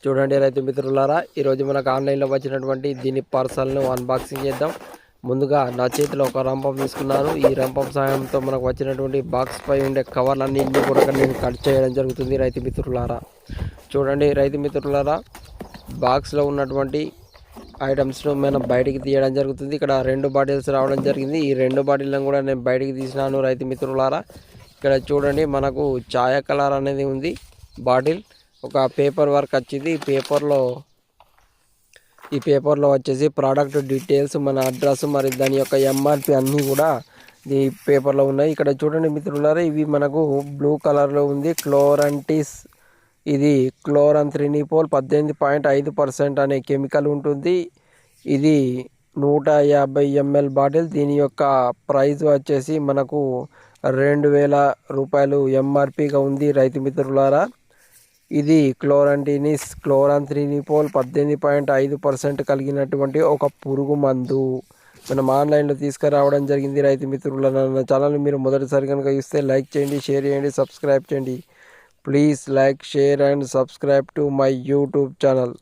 చూడండి రైతు మిత్రులారా, ఈరోజు మనకు ఆన్లైన్లో వచ్చినటువంటి దీని పార్సల్ను అన్బాక్సింగ్ చేద్దాం. ముందుగా నా చేతిలో ఒక రంపం తీసుకున్నాను. ఈ రంపం సహాయంతో మనకు వచ్చినటువంటి బాక్స్ పై ఉండే కవర్లన్నింటినీ కూడా నేను కట్ చేయడం జరుగుతుంది. రైతు మిత్రులారా చూడండి, రైతు మిత్రులారా బాక్స్లో ఉన్నటువంటి ఐటమ్స్ను మనం బయటికి తీయడం జరుగుతుంది. ఇక్కడ 2 బాటిల్స్ రావడం జరిగింది. ఈ 2 బాటిల్లను కూడా నేను బయటికి తీసినాను. రైతు మిత్రులారా ఇక్కడ చూడండి, మనకు ఛాయ కలర్ అనేది ఉంది బాటిల్. ఒక పేపర్ వర్క్ వచ్చింది. ఈ పేపర్లో వచ్చేసి ప్రోడక్ట్ డీటెయిల్స్, మన అడ్రస్, మరి దాని యొక్క ఎంఆర్పి అన్నీ కూడా ఈ పేపర్లో ఉన్నాయి. ఇక్కడ చూడండి మిత్రులారా, ఇవి మనకు బ్లూ కలర్లో ఉంది. క్లోరంటిస్, ఇది క్లోరంత్రినిపోల్ 18.5% అనే కెమికల్ ఉంటుంది. ఇది 150 ml బాటిల్. దీని యొక్క ప్రైస్ వచ్చేసి మనకు 2000 రూపాయలు ఎంఆర్పిగా ఉంది. రైతు మిత్రులారా ఇది క్లోరంత్రినిపోల్ 18.5% కలిగినటువంటి ఒక పురుగు మందు మనం ఆన్లైన్లో తీసుకురావడం జరిగింది. రైతు మిత్రులారా, నా ఛానల్ని మీరు మొదటిసారి కనుక చూస్తే లైక్ చేయండి, షేర్ చేయండి, సబ్స్క్రైబ్ చేయండి. Please like, share and subscribe to my YouTube channel.